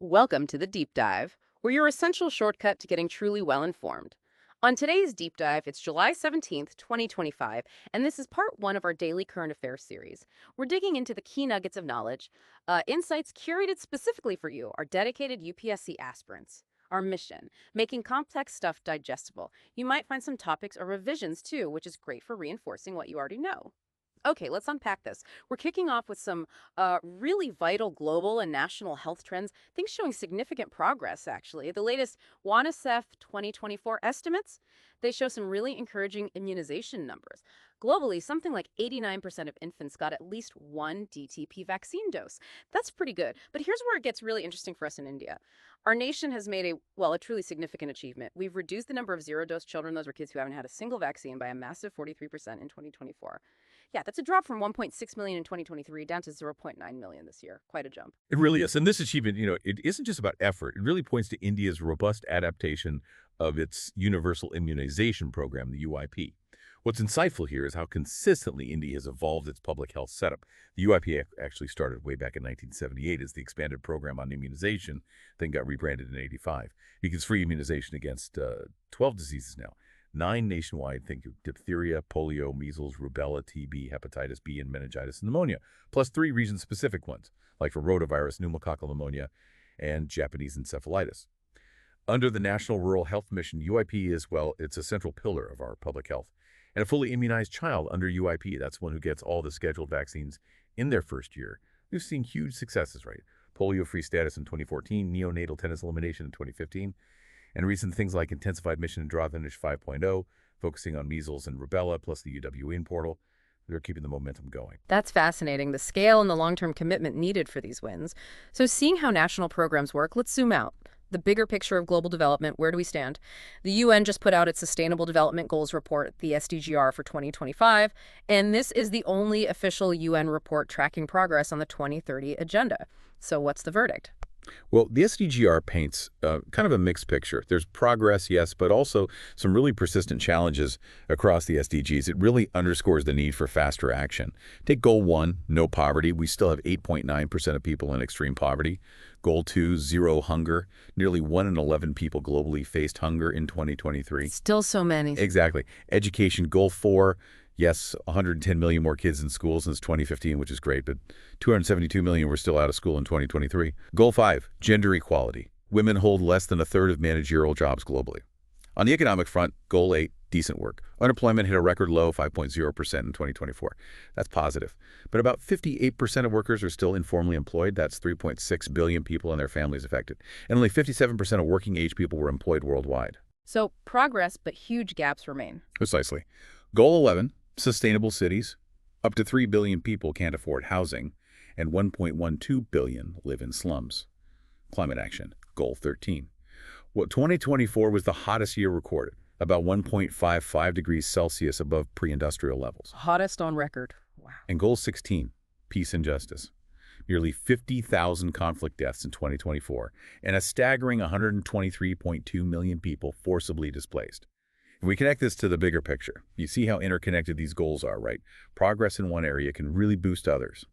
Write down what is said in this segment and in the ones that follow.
Welcome to the Deep Dive, where your essential shortcut to getting truly well informed. On today's Deep Dive, it's July 17th, 2025, and this is part one of our Daily Current Affairs series. We're digging into the key nuggets of knowledge, insights curated specifically for you, our dedicated UPSC aspirants. Our mission, making complex stuff digestible. You might find some topics or revisions too, which is great for reinforcing what you already know. Okay, let's unpack this. We're kicking off with some really vital global and national health trends, things showing significant progress, actually. The latest WANICEF 2024 estimates, they show some really encouraging immunization numbers. Globally, something like 89% of infants got at least one DTP vaccine dose. That's pretty good. But here's where it gets really interesting for us in India. Our nation has made a truly significant achievement. We've reduced the number of zero-dose children, those were kids who haven't had a single vaccine, by a massive 43% in 2024. Yeah, that's a drop from 1.6 million in 2023 down to 0.9 million this year. Quite a jump. It really is. And this achievement, it isn't just about effort. It really points to India's robust adaptation of its universal immunization program, the UIP. What's insightful here is how consistently India has evolved its public health setup. The UIP actually started way back in 1978 as the expanded program on immunization, then got rebranded in 85. It gives free immunization against 12 diseases now. 9 nationwide, think of diphtheria, polio, measles, rubella, TB, hepatitis B, and meningitis and pneumonia, plus 3 region-specific ones, like for rotavirus, pneumococcal pneumonia, and Japanese encephalitis. Under the National Rural Health Mission, UIP is, it's a central pillar of our public health. And a fully immunized child under UIP, that's one who gets all the scheduled vaccines in their first year. We've seen huge successes, right? Polio-free status in 2014, neonatal tetanus elimination in 2015, and recent things like intensified mission and draw finish 5.0, focusing on measles and rubella, plus the UWN portal. They're keeping the momentum going. That's fascinating, the scale and the long-term commitment needed for these wins. So seeing how national programs work, let's zoom out. The bigger picture of global development, where do we stand? The UN just put out its Sustainable Development Goals report, the SDGs for 2025, and this is the only official UN report tracking progress on the 2030 agenda. So what's the verdict? Well, the SDGR paints kind of a mixed picture. There's progress, yes, but also some really persistent challenges across the SDGs. It really underscores the need for faster action. Take Goal 1, no poverty. We still have 8.9% of people in extreme poverty. Goal 2, zero hunger. Nearly 1 in 11 people globally faced hunger in 2023. Still so many. Exactly. Education, Goal 4, yes, 110 million more kids in school since 2015, which is great, but 272 million were still out of school in 2023. Goal 5, gender equality. Women hold less than a third of managerial jobs globally. On the economic front, Goal 8, decent work. Unemployment hit a record low, 5.0% in 2024. That's positive. But about 58% of workers are still informally employed. That's 3.6 billion people and their families affected. And only 57% of working-age people were employed worldwide. So progress, but huge gaps remain. Precisely. Goal 11, sustainable cities. Up to 3 billion people can't afford housing, and 1.12 billion live in slums. Climate action, Goal 13. 2024 was the hottest year recorded, about 1.55 degrees Celsius above pre-industrial levels. Hottest on record. Wow. And Goal 16, peace and justice. Nearly 50,000 conflict deaths in 2024, and a staggering 123.2 million people forcibly displaced. If we connect this to the bigger picture, you see how interconnected these goals are, right? Progress in one area can really boost others.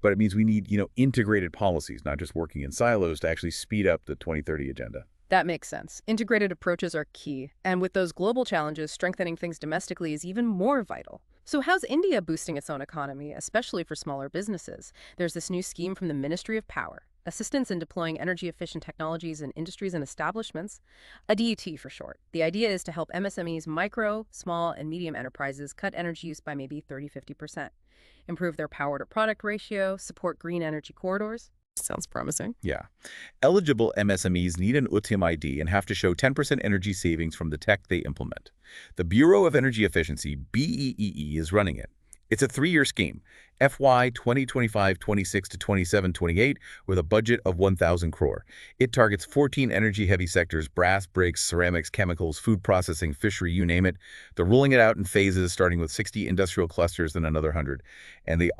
But it means we need, integrated policies, not just working in silos, to actually speed up the 2030 agenda. That makes sense. Integrated approaches are key. And with those global challenges, strengthening things domestically is even more vital. So how's India boosting its own economy, especially for smaller businesses? There's this new scheme from the Ministry of Power, assistance in deploying energy-efficient technologies in industries and establishments, a DET for short. The idea is to help MSMEs, micro, small, and medium enterprises cut energy use by maybe 30–50%, improve their power-to-product ratio, support green energy corridors. Sounds promising. Yeah. Eligible MSMEs need an UTM ID and have to show 10% energy savings from the tech they implement. The Bureau of Energy Efficiency, BEEE, is running it. It's a 3-year scheme, FY 2025-26 to 27-28, with a budget of 1,000 crore. It targets 14 energy-heavy sectors: brass, bricks, ceramics, chemicals, food processing, fishery, you name it. They're rolling it out in phases, starting with 60 industrial clusters, then another 100. And they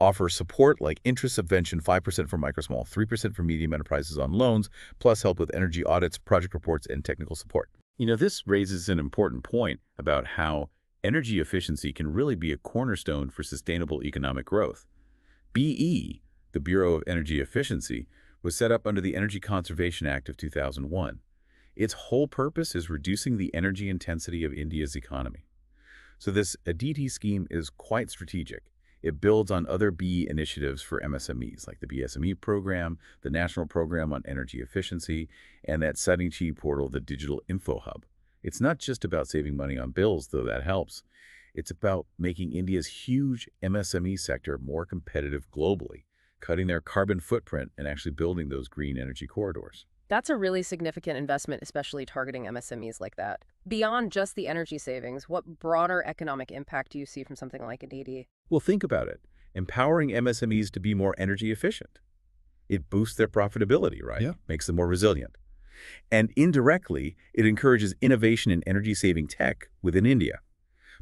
offer support like interest subvention, 5% for micro small, 3% for medium enterprises on loans, plus help with energy audits, project reports, and technical support. This raises an important point about how energy efficiency can really be a cornerstone for sustainable economic growth. BE, the Bureau of Energy Efficiency, was set up under the Energy Conservation Act of 2001. Its whole purpose is reducing the energy intensity of India's economy. So this ADITI scheme is quite strategic. It builds on other B initiatives for MSMEs, like the BSME program, the National Program on Energy Efficiency, and that Sanichi portal, the Digital Info Hub. It's not just about saving money on bills, though that helps. It's about making India's huge MSME sector more competitive globally, cutting their carbon footprint and actually building those green energy corridors. That's a really significant investment, especially targeting MSMEs like that. Beyond just the energy savings, what broader economic impact do you see from something like ADITI? Well, think about it. Empowering MSMEs to be more energy efficient. It boosts their profitability, right? Yeah. Makes them more resilient. And indirectly, it encourages innovation in energy-saving tech within India.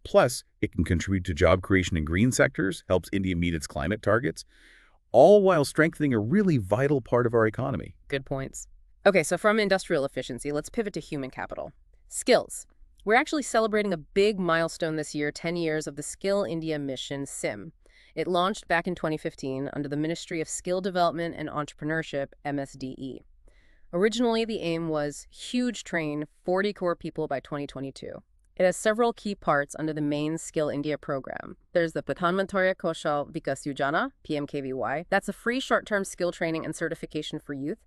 Plus, it can contribute to job creation in green sectors, helps India meet its climate targets, all while strengthening a really vital part of our economy. Good points. Okay, so from industrial efficiency, let's pivot to human capital. Skills. We're actually celebrating a big milestone this year, 10 years of the Skill India mission, SIM. It launched back in 2015 under the Ministry of Skill Development and Entrepreneurship, MSDE. Originally, the aim was huge train 40 crore people by 2022. It has several key parts under the main Skill India program. There's the Pradhan Mantri Kaushal Vikas Yojana, PMKVY. That's a free short-term skill training and certification for youth.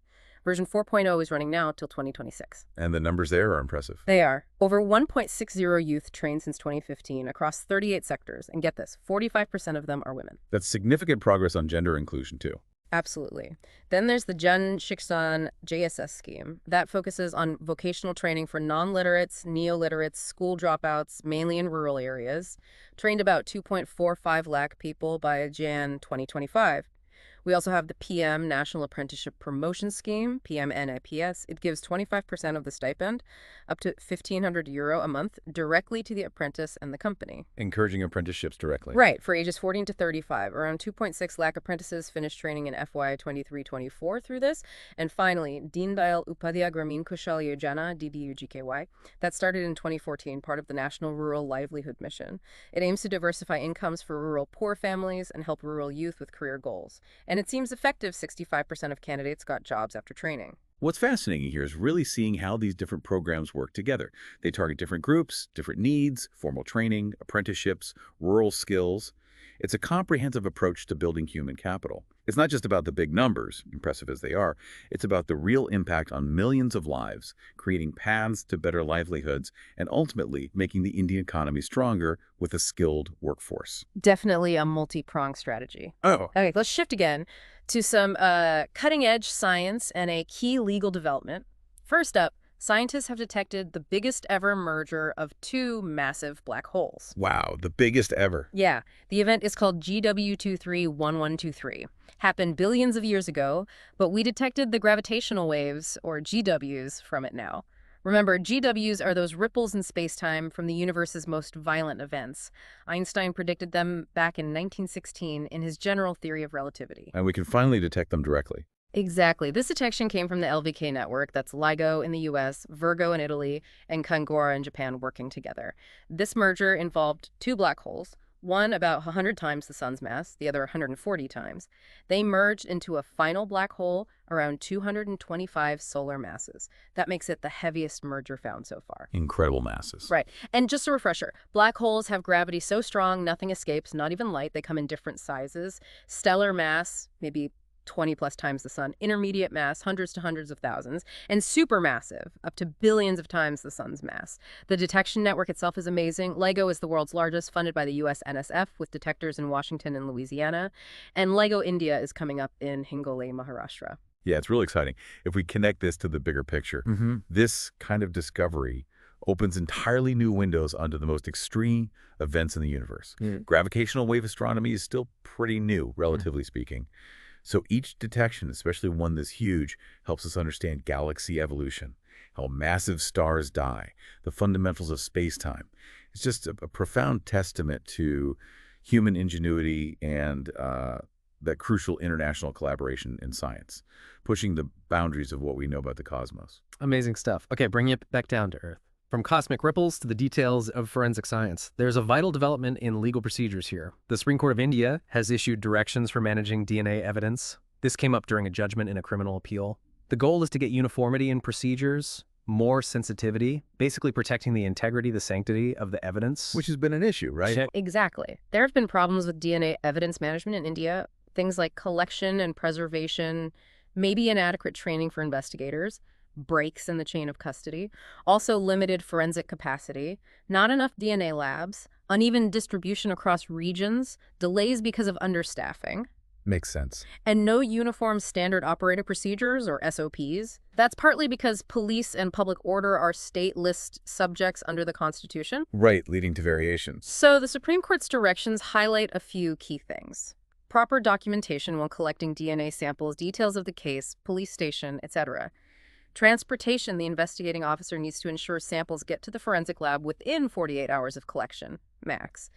Version 4.0 is running now till 2026. And the numbers there are impressive. They are. Over 1.60 youth trained since 2015 across 38 sectors. And get this, 45% of them are women. That's significant progress on gender inclusion, too. Absolutely. Then there's the Jan Shikshan JSS scheme. That focuses on vocational training for non-literates, neo-literates, school dropouts, mainly in rural areas. Trained about 2.45 lakh people by Jan 2025. We also have the PM National Apprenticeship Promotion Scheme, PMNAPS. It gives 25% of the stipend, up to €1,500 a month, directly to the apprentice and the company. Encouraging apprenticeships directly. Right, for ages 14 to 35. Around 2.6 lakh apprentices finished training in FY 23-24 through this. And finally, Deen Dayal Upadhyaya Gramin Kushal Yojana, DDU-GKY. That started in 2014, part of the National Rural Livelihood Mission. It aims to diversify incomes for rural poor families and help rural youth with career goals. And it seems effective. 65% of candidates got jobs after training. What's fascinating here is really seeing how these different programs work together. They target different groups, different needs, formal training, apprenticeships, rural skills. It's a comprehensive approach to building human capital. It's not just about the big numbers, impressive as they are. It's about the real impact on millions of lives, creating paths to better livelihoods, and ultimately making the Indian economy stronger with a skilled workforce. Definitely a multi-pronged strategy. Oh. Okay, let's shift again to some cutting-edge science and a key legal development. First up, scientists have detected the biggest ever merger of two massive black holes. Wow, the biggest ever. Yeah, the event is called GW231123. Happened billions of years ago, but we detected the gravitational waves, or GWs, from it now. Remember, GWs are those ripples in space-time from the universe's most violent events. Einstein predicted them back in 1916 in his general theory of relativity. And we can finally detect them directly. Exactly. This detection came from the LVK network. That's LIGO in the US, Virgo in Italy, and Kangura in Japan working together. This merger involved two black holes, one about 100 times the sun's mass, the other 140 times. They merged into a final black hole around 225 solar masses. That makes it the heaviest merger found so far. Incredible masses. Right. And just a refresher, black holes have gravity so strong nothing escapes, not even light. They come in different sizes. Stellar mass, maybe 20 plus times the sun, intermediate mass, hundreds to hundreds of thousands, and supermassive, up to billions of times the sun's mass. The detection network itself is amazing. LIGO is the world's largest, funded by the US NSF, with detectors in Washington and Louisiana. And LIGO India is coming up in Hingoli, Maharashtra. Yeah, it's really exciting. If we connect this to the bigger picture, this kind of discovery opens entirely new windows onto the most extreme events in the universe. Gravitational wave astronomy is still pretty new, relatively speaking. So each detection, especially one this huge, helps us understand galaxy evolution, how massive stars die, the fundamentals of space-time. It's just a profound testament to human ingenuity and that crucial international collaboration in science, pushing the boundaries of what we know about the cosmos. Amazing stuff. Okay, bring it back down to Earth. From cosmic ripples to the details of forensic science, there's a vital development in legal procedures here. The Supreme Court of India has issued directions for managing DNA evidence. This came up during a judgment in a criminal appeal. The goal is to get uniformity in procedures, more sensitivity, basically protecting the integrity, the sanctity of the evidence. Which has been an issue, right? Exactly. There have been problems with DNA evidence management in India, things like collection and preservation, maybe inadequate training for investigators, breaks in the chain of custody, also limited forensic capacity, not enough DNA labs, uneven distribution across regions, delays because of understaffing, Makes sense. and no uniform standard operating procedures, or SOPs. That's partly because police and public order are state list subjects under the Constitution. Right, leading to variations. So the Supreme Court's directions highlight a few key things. Proper documentation when collecting DNA samples, details of the case, police station, etc. Transportation, the investigating officer needs to ensure samples get to the forensic lab within 48 hours of collection, max.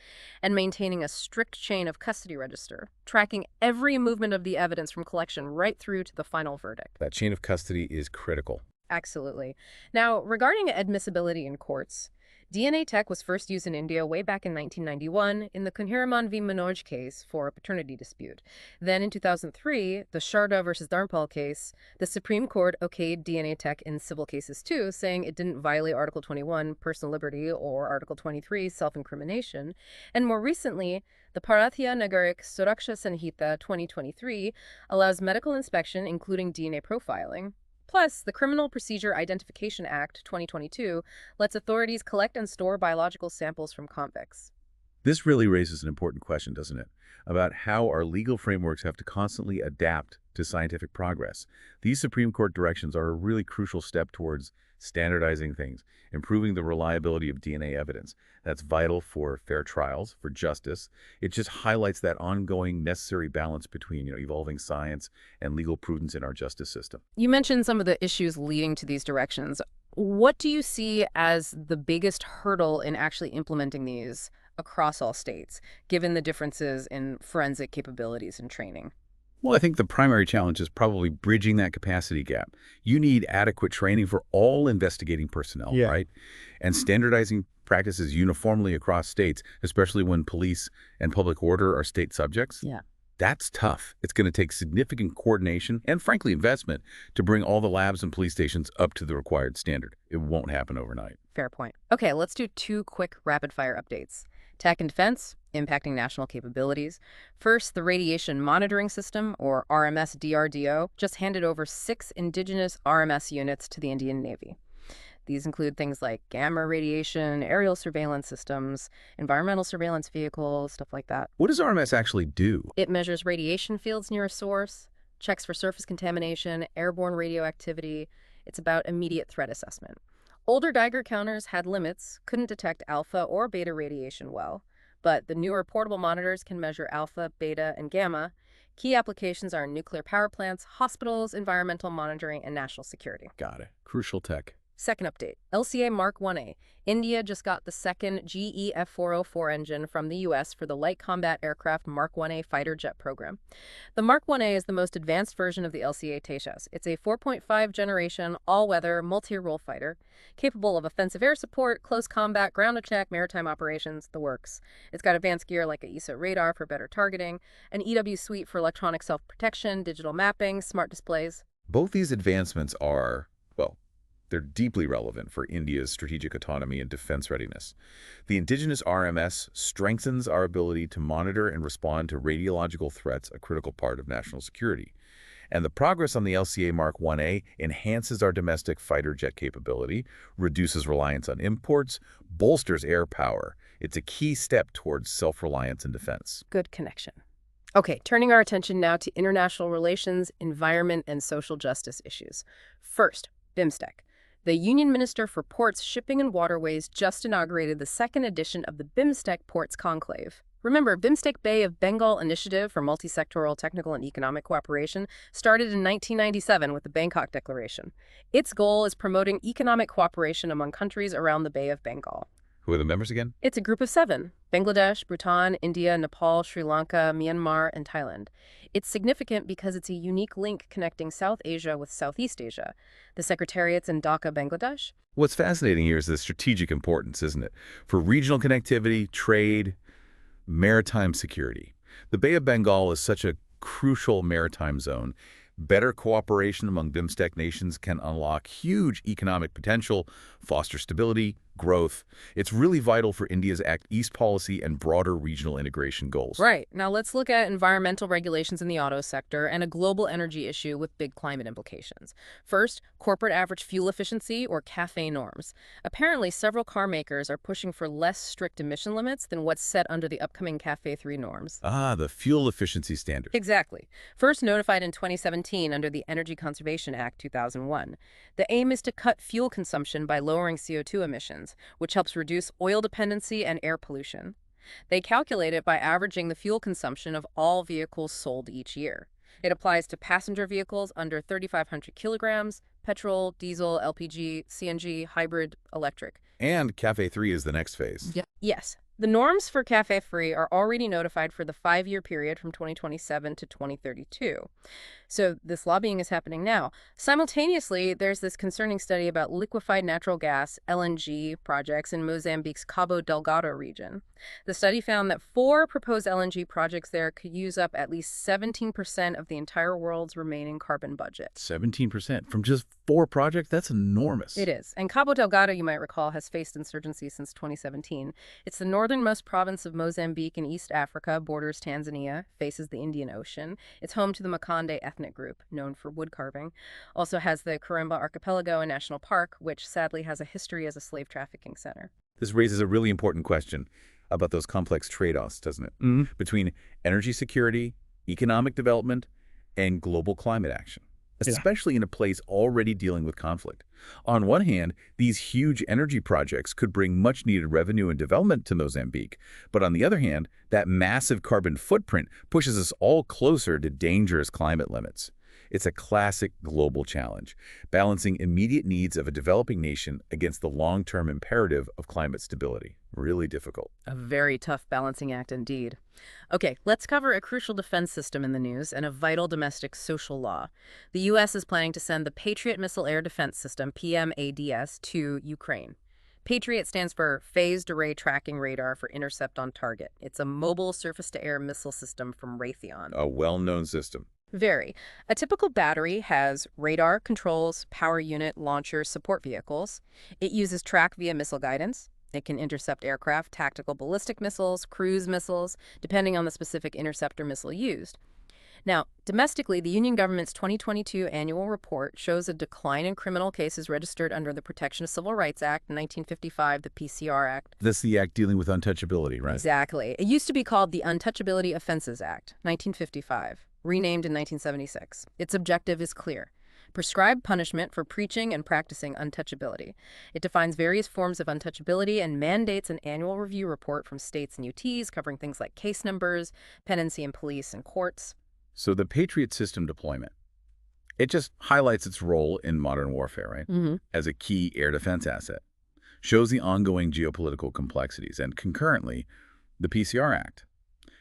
And maintaining a strict chain of custody register, tracking every movement of the evidence from collection right through to the final verdict. That chain of custody is critical. Absolutely. Now, regarding admissibility in courts, DNA tech was first used in India way back in 1991 in the Kunhiraman v. Manoj case for a paternity dispute. Then in 2003, the Sharda versus Dharmpal case, the Supreme Court okayed DNA tech in civil cases too, saying it didn't violate Article 21, personal liberty, or Article 23, self-incrimination. And more recently, the Bharatiya Nagarik Suraksha Sanhita 2023 allows medical inspection, including DNA profiling. Plus, the Criminal Procedure Identification Act 2022 lets authorities collect and store biological samples from convicts. This really raises an important question, doesn't it? About how our legal frameworks have to constantly adapt to scientific progress. These Supreme Court directions are a really crucial step towards standardizing things, improving the reliability of DNA evidence. That's vital for fair trials, for justice. It just highlights that ongoing necessary balance between, evolving science and legal prudence in our justice system. You mentioned some of the issues leading to these directions. What do you see as the biggest hurdle in actually implementing these across all states, given the differences in forensic capabilities and training? Well, I think the primary challenge is probably bridging that capacity gap. You need adequate training for all investigating personnel, right? And standardizing practices uniformly across states, especially when police and public order are state subjects. Yeah. That's tough. It's going to take significant coordination and, frankly, investment to bring all the labs and police stations up to the required standard. It won't happen overnight. Fair point. Okay, let's do 2 quick rapid-fire updates. Tech and defense, impacting national capabilities. First, the Radiation Monitoring System, or RMS-DRDO, just handed over 6 indigenous RMS units to the Indian Navy. These include things like gamma radiation, aerial surveillance systems, environmental surveillance vehicles, stuff like that. What does RMS actually do? It measures radiation fields near a source, checks for surface contamination, airborne radioactivity. It's about immediate threat assessment. Older Geiger counters had limits, couldn't detect alpha or beta radiation well, but the newer portable monitors can measure alpha, beta, and gamma. Key applications are nuclear power plants, hospitals, environmental monitoring, and national security. Got it. Crucial tech. Second update, LCA Mark 1A. India just got the second GE F404 engine from the U.S. for the Light Combat Aircraft Mark 1A fighter jet program. The Mark 1A is the most advanced version of the LCA Tejas. It's a 4.5 generation, all-weather, multi-role fighter, capable of offensive air support, close combat, ground attack, maritime operations, the works. It's got advanced gear like a ESA radar for better targeting, an EW suite for electronic self-protection, digital mapping, smart displays. Both these advancements are, they're deeply relevant for India's strategic autonomy and defense readiness. The indigenous RMS strengthens our ability to monitor and respond to radiological threats, a critical part of national security. And the progress on the LCA Mark 1A enhances our domestic fighter jet capability, reduces reliance on imports, bolsters air power. It's a key step towards self-reliance and defense. Good connection. Okay, turning our attention now to international relations, environment, and social justice issues. First, BIMSTEC. The Union Minister for Ports, Shipping and Waterways just inaugurated the 2nd edition of the BIMSTEC Ports Conclave. Remember, BIMSTEC Bay of Bengal Initiative for Multi-Sectoral Technical and Economic Cooperation started in 1997 with the Bangkok Declaration. Its goal is promoting economic cooperation among countries around the Bay of Bengal. Who are the members again? It's a group of 7: Bangladesh, Bhutan, India, Nepal, Sri Lanka, Myanmar, and Thailand. It's significant because it's a unique link connecting South Asia with Southeast Asia. The secretariat's in Dhaka, Bangladesh. What's fascinating here is the strategic importance, isn't it? For regional connectivity, trade, maritime security. The Bay of Bengal is such a crucial maritime zone. Better cooperation among BIMSTEC nations can unlock huge economic potential, foster stability, growth. It's really vital for India's Act East policy and broader regional integration goals. Right. Now let's look at environmental regulations in the auto sector and a global energy issue with big climate implications. First, corporate average fuel efficiency, or CAFE norms. Apparently, several car makers are pushing for less strict emission limits than what's set under the upcoming CAFE 3 norms. Ah, the fuel efficiency standard. Exactly. First notified in 2017 under the Energy Conservation Act 2001. The aim is to cut fuel consumption by lowering CO2 emissions, which helps reduce oil dependency and air pollution. They calculate it by averaging the fuel consumption of all vehicles sold each year. It applies to passenger vehicles under 3,500 kilograms, petrol, diesel, LPG, CNG, hybrid, electric. And CAFE 3 is the next phase. Yes. The norms for CAFE 3 are already notified for the 5-year period from 2027 to 2032. So this lobbying is happening now. Simultaneously, there's this concerning study about liquefied natural gas, LNG, projects in Mozambique's Cabo Delgado region. The study found that 4 proposed LNG projects there could use up at least 17% of the entire world's remaining carbon budget. 17% from just 4 projects? That's enormous. It is. And Cabo Delgado, you might recall, has faced insurgency since 2017. It's the northernmost province of Mozambique in East Africa, borders Tanzania, faces the Indian Ocean. It's home to the Makonde ethnic group, known for wood carving. Also has the Karemba Archipelago and National Park, which sadly has a history as a slave trafficking center. This raises a really important question about those complex trade-offs, doesn't it? Between energy security, economic development, and global climate action, especially in a place already dealing with conflict. On one hand, these huge energy projects could bring much-needed revenue and development to Mozambique, but on the other hand, that massive carbon footprint pushes us all closer to dangerous climate limits. It's a classic global challenge, balancing immediate needs of a developing nation against the long-term imperative of climate stability. Really difficult. A very tough balancing act indeed. Okay, let's cover a crucial defense system in the news and a vital domestic social law. The U.S. is planning to send the Patriot Missile Air Defense System, PMADS, to Ukraine. Patriot stands for Phased Array Tracking Radar for Intercept on Target. It's a mobile surface-to-air missile system from Raytheon. A well-known system. Very. A typical battery has radar, controls, power unit, launcher, support vehicles. It uses track via missile guidance. It can intercept aircraft, tactical ballistic missiles, cruise missiles, depending on the specific interceptor missile used. Now, domestically, the Union government's 2022 annual report shows a decline in criminal cases registered under the Protection of Civil Rights Act, 1955, the PCR Act. That's the act dealing with untouchability, right? Exactly. It used to be called the Untouchability Offenses Act, 1955, renamed in 1976. Its objective is clear. Prescribe punishment for preaching and practicing untouchability. It defines various forms of untouchability and mandates an annual review report from states and UTs covering things like case numbers, pendency in police and courts. So the Patriot system deployment, it just highlights its role in modern warfare, right? As a key air defense asset. Shows the ongoing geopolitical complexities and concurrently, the PCR Act.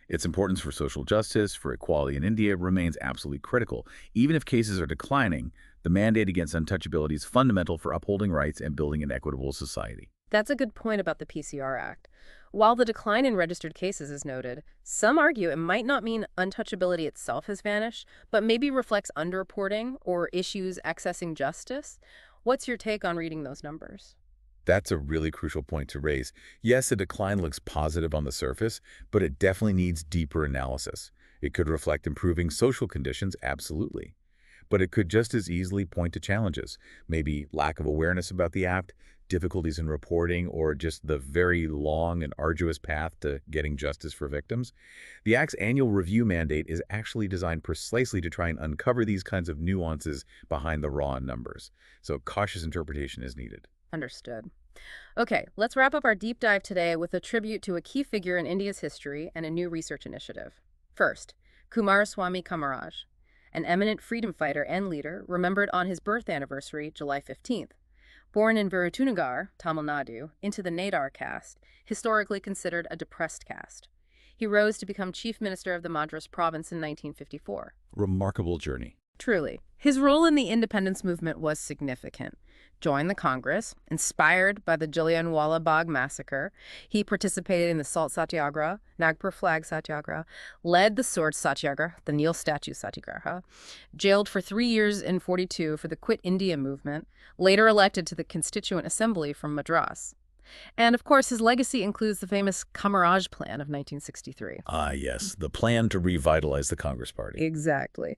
Its importance for social justice, for equality in India remains absolutely critical. Even if cases are declining, the mandate against untouchability is fundamental for upholding rights and building an equitable society. That's a good point about the PCR Act. While the decline in registered cases is noted, some argue it might not mean untouchability itself has vanished, but maybe reflects underreporting or issues accessing justice. What's your take on reading those numbers? That's a really crucial point to raise. Yes, a decline looks positive on the surface, but it definitely needs deeper analysis. It could reflect improving social conditions, absolutely. But it could just as easily point to challenges, maybe lack of awareness about the act, difficulties in reporting, or just the very long and arduous path to getting justice for victims. The Act's annual review mandate is actually designed precisely to try and uncover these kinds of nuances behind the raw numbers. So cautious interpretation is needed. Understood. Okay, let's wrap up our deep dive today with a tribute to a key figure in India's history and a new research initiative. First, Coomaraswamy Kamaraj, an eminent freedom fighter and leader remembered on his birth anniversary, July 15th. Born in Virutunagar, Tamil Nadu, into the Nadar caste, historically considered a depressed caste. He rose to become chief minister of the Madras province in 1954. Remarkable journey. Truly. His role in the independence movement was significant. Joined the Congress, inspired by the Jallianwala Bagh massacre. He participated in the Salt Satyagraha, Nagpur Flag Satyagraha, led the Sword Satyagraha, the Neil Statue Satyagraha, jailed for 3 years in 42 for the Quit India movement, later elected to the Constituent Assembly from Madras. And, of course, his legacy includes the famous Kamaraj Plan of 1963. Ah, yes, the plan to revitalize the Congress Party. Exactly.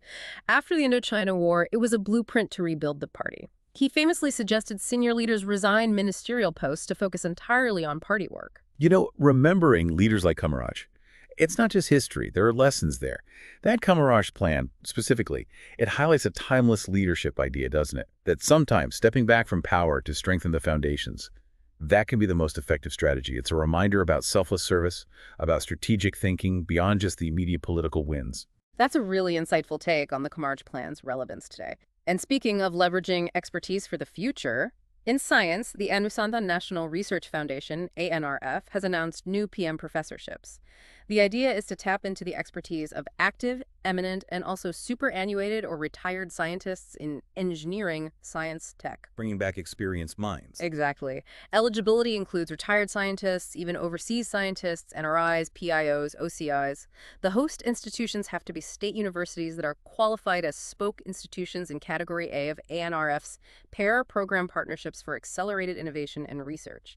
After the Indochina War, it was a blueprint to rebuild the party. He famously suggested senior leaders resign ministerial posts to focus entirely on party work. You know, remembering leaders like Kamaraj, it's not just history. There are lessons there. That Kamaraj plan, specifically, it highlights a timeless leadership idea, doesn't it? That sometimes stepping back from power to strengthen the foundations, that can be the most effective strategy. It's a reminder about selfless service, about strategic thinking beyond just the immediate political wins. That's a really insightful take on the Kamaraj Plan's relevance today. And speaking of leveraging expertise for the future, in science, the Anusandhan National Research Foundation, ANRF, has announced new PM professorships. The idea is to tap into the expertise of active, eminent, and also superannuated or retired scientists in engineering, science, tech. Bringing back experienced minds. Exactly. Eligibility includes retired scientists, even overseas scientists, NRIs, PIOs, OCIs. The host institutions have to be state universities that are qualified as spoke institutions in Category A of ANRF's Pair Program Partnerships for Accelerated Innovation and Research.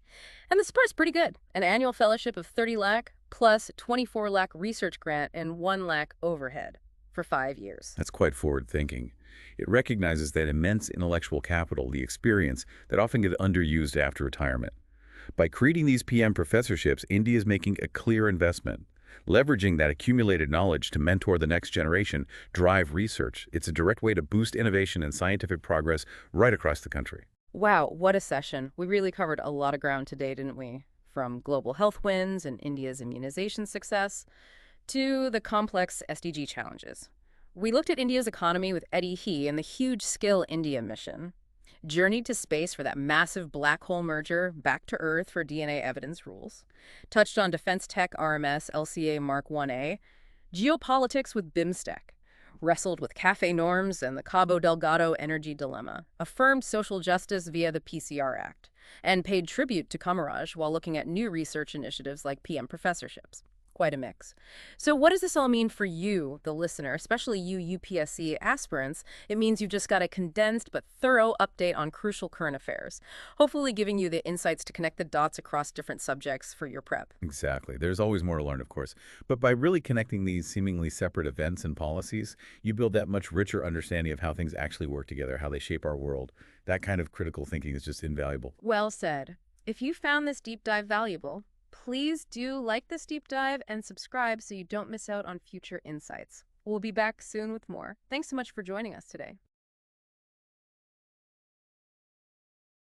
And the support's pretty good. An annual fellowship of 30 lakh plus 24 lakh research grant and 1 lakh overhead for 5 years. That's quite forward-thinking. It recognizes that immense intellectual capital, the experience, that often get underused after retirement. By creating these PM professorships, India is making a clear investment, leveraging that accumulated knowledge to mentor the next generation, drive research. It's a direct way to boost innovation and scientific progress right across the country. Wow, what a session. We really covered a lot of ground today, didn't we? From global health wins and India's immunization success to the complex SDG challenges. We looked at India's economy with Eddie He and the huge Skill India mission, journeyed to space for that massive black hole merger, back to Earth for DNA evidence rules, touched on defense tech RMS LCA Mark 1A, geopolitics with BIMSTEC, wrestled with CAFE norms and the Cabo Delgado energy dilemma, affirmed social justice via the PCR Act, and paid tribute to Kamaraj while looking at new research initiatives like PM professorships. Quite a mix. So what does this all mean for you, the listener, especially you UPSC aspirants? It means you've just got a condensed but thorough update on crucial current affairs, hopefully giving you the insights to connect the dots across different subjects for your prep. Exactly. There's always more to learn, of course. But by really connecting these seemingly separate events and policies, you build that much richer understanding of how things actually work together, how they shape our world. That kind of critical thinking is just invaluable. Well said. If you found this deep dive valuable, please do like this deep dive and subscribe so you don't miss out on future insights. We'll be back soon with more. Thanks so much for joining us today.